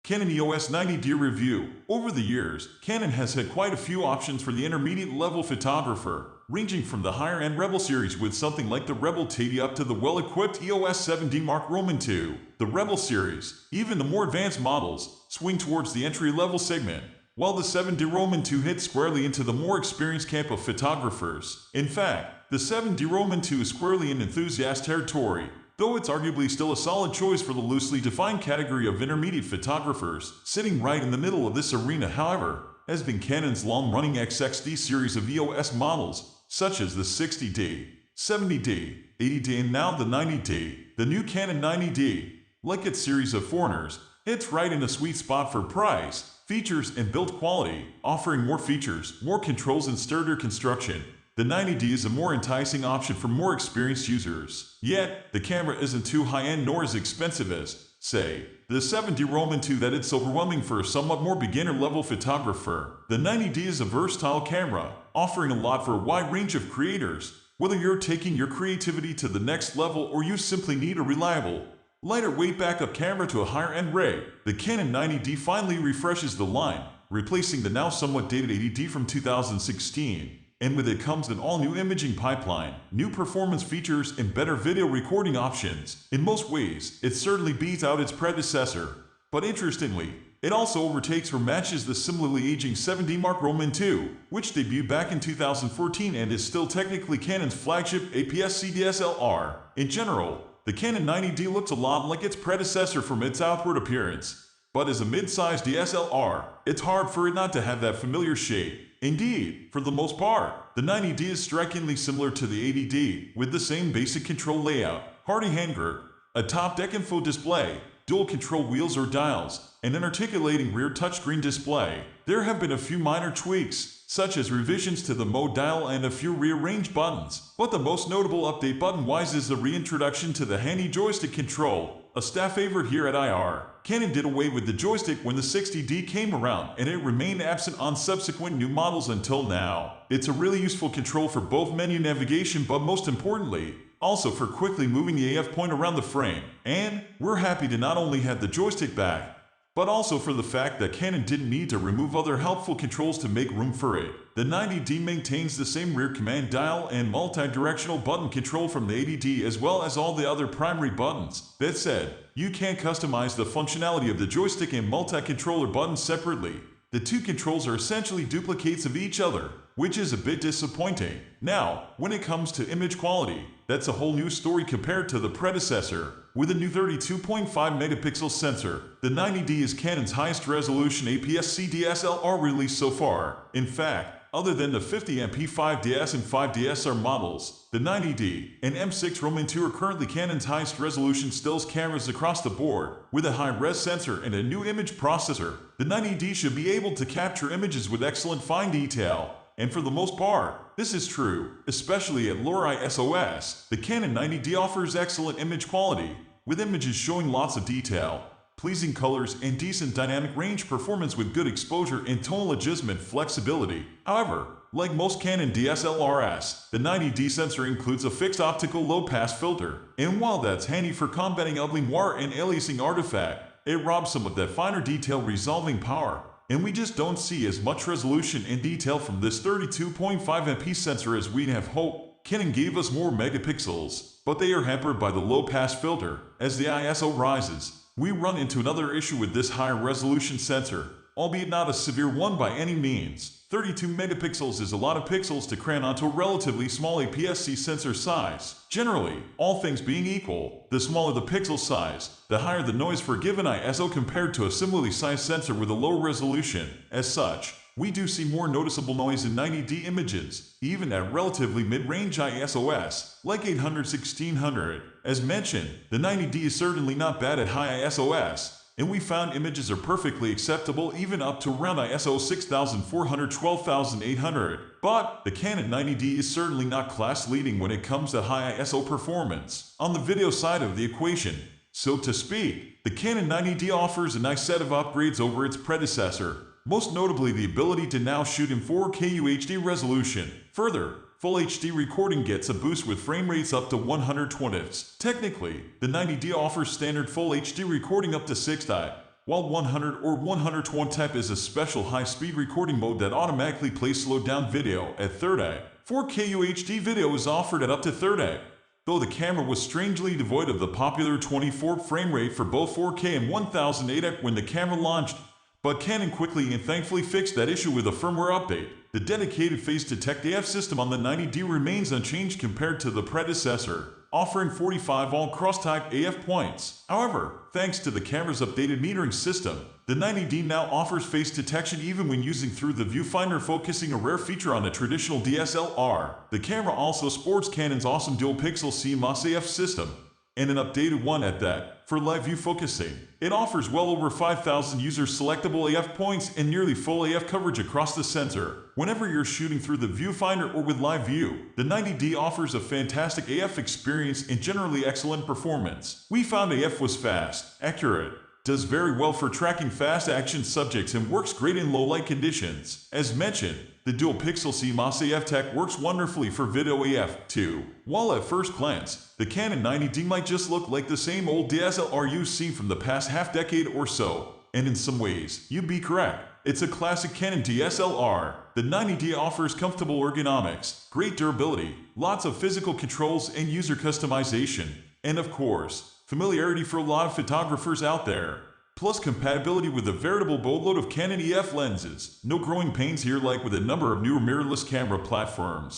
Canon EOS 90D review. Over the years, Canon has had quite a few options for the intermediate level photographer, ranging from the higher end Rebel series with something like the Rebel 10D up to the well-equipped EOS 7D Mark II. The Rebel series, even the more advanced models, swing towards the entry-level segment, while the 7D II hits squarely into the more experienced camp of photographers. In fact, the 7D II is squarely in enthusiast territory, though it's arguably still a solid choice for the loosely defined category of intermediate photographers. Sitting right in the middle of this arena, however, has been Canon's long-running XXD series of EOS models, such as the 60D, 70D, 80D, and now the 90D. The new Canon 90D, like its series of foreigners, hits right in a sweet spot for price, features, and build quality, offering more features, more controls, and sturdier construction. The 90D is a more enticing option for more experienced users. Yet, the camera isn't too high-end nor as expensive as, say, the 7D II that it's overwhelming for a somewhat more beginner-level photographer. The 90D is a versatile camera, offering a lot for a wide range of creators. Whether you're taking your creativity to the next level or you simply need a reliable, lighter weight backup camera to a higher-end rig, the Canon 90D finally refreshes the line, replacing the now somewhat dated 80D from 2016. And with it comes an all-new imaging pipeline, new performance features, and better video recording options. In most ways, it certainly beats out its predecessor. But interestingly, it also overtakes or matches the similarly aging 7D Mark II, which debuted back in 2014 and is still technically Canon's flagship Aps-C DSLR. In general, the Canon 90D looks a lot like its predecessor from its outward appearance. But as a mid-sized DSLR, it's hard for it not to have that familiar shape. Indeed, for the most part, the 90D is strikingly similar to the 80D, with the same basic control layout, hardy hand grip, a top deck info display, dual control wheels or dials, and an articulating rear touchscreen display. There have been a few minor tweaks, such as revisions to the mode dial and a few rearranged buttons, but the most notable update button-wise is the reintroduction to the handy joystick control, a staff favorite here at IR. Canon did away with the joystick when the 60D came around, and it remained absent on subsequent new models until now. It's a really useful control for both menu navigation, but most importantly, also for quickly moving the AF point around the frame. And we're happy to not only have the joystick back, but also for the fact that Canon didn't need to remove other helpful controls to make room for it. The 90D maintains the same rear command dial and multi-directional button control from the 80D, as well as all the other primary buttons. That said, you can't customize the functionality of the joystick and multi-controller buttons separately. The two controls are essentially duplicates of each other, which is a bit disappointing. Now, when it comes to image quality, that's a whole new story compared to the predecessor. With a new 32.5 megapixel sensor, the 90D is Canon's highest resolution Aps-C DSLR release so far. In fact, other than the 50MP 5DS and 5DSR models, the 90D and M6 II are currently Canon's highest resolution stills cameras across the board. With a high-res sensor and a new image processor, the 90D should be able to capture images with excellent fine detail. And for the most part, this is true, especially at lower ISOs. The Canon 90D offers excellent image quality, with images showing lots of detail, pleasing colors, and decent dynamic range performance with good exposure and tonal adjustment flexibility. However, like most Canon DSLRs, the 90D sensor includes a fixed optical low-pass filter, and while that's handy for combating ugly noir and aliasing artifact, it robs some of that finer detail resolving power. And we just don't see as much resolution and detail from this 32.5 MP sensor as we'd have hoped. Canon gave us more megapixels, but they are hampered by the low-pass filter. As the ISO rises, we run into another issue with this higher resolution sensor, albeit not a severe one by any means. 32 megapixels is a lot of pixels to cram onto a relatively small Aps-C sensor size. Generally, all things being equal, the smaller the pixel size, the higher the noise for a given ISO compared to a similarly sized sensor with a low resolution. As such, we do see more noticeable noise in 90D images, even at relatively mid-range ISOs, like 800-1600. As mentioned, the 90D is certainly not bad at high ISOs, and we found images are perfectly acceptable even up to around ISO 6400-12800. But the Canon 90D is certainly not class-leading when it comes to high ISO performance on the video side of the equation. So to speak, the Canon 90D offers a nice set of upgrades over its predecessor, most notably the ability to now shoot in 4K UHD resolution. Further, Full HD recording gets a boost with frame rates up to 120 fps. Technically, the 90D offers standard Full HD recording up to 6.1 while 100 or 120 type is a special high-speed recording mode that automatically plays slowed-down video at 30. 4K UHD video is offered at up to 30. Though the camera was strangely devoid of the popular 24 frame rate for both 4K and 1080 when the camera launched, but Canon quickly and thankfully fixed that issue with a firmware update. The dedicated Phase Detect AF system on the 90D remains unchanged compared to the predecessor, offering 45 all cross-type AF points. However, thanks to the camera's updated metering system, the 90D now offers face detection even when using through the viewfinder, focusing, a rare feature on a traditional DSLR. The camera also sports Canon's awesome dual-pixel CMOS AF system, and an updated one at that, for live view focusing. It offers well over 5,000 user selectable AF points and nearly full AF coverage across the sensor. Whenever you're shooting through the viewfinder or with live view, the 90D offers a fantastic AF experience and generally excellent performance. We found AF was fast, accurate, does very well for tracking fast action subjects, and works great in low light conditions. As mentioned, the dual pixel CMOS AF tech works wonderfully for video AF too. While at first glance, the Canon 90D might just look like the same old DSLR you've seen from the past half decade or so, and in some ways, you'd be correct. It's a classic Canon DSLR. The 90D offers comfortable ergonomics, great durability, lots of physical controls and user customization, and of course, familiarity for a lot of photographers out there. Plus compatibility with a veritable boatload of Canon EF lenses. No growing pains here like with a number of newer mirrorless camera platforms.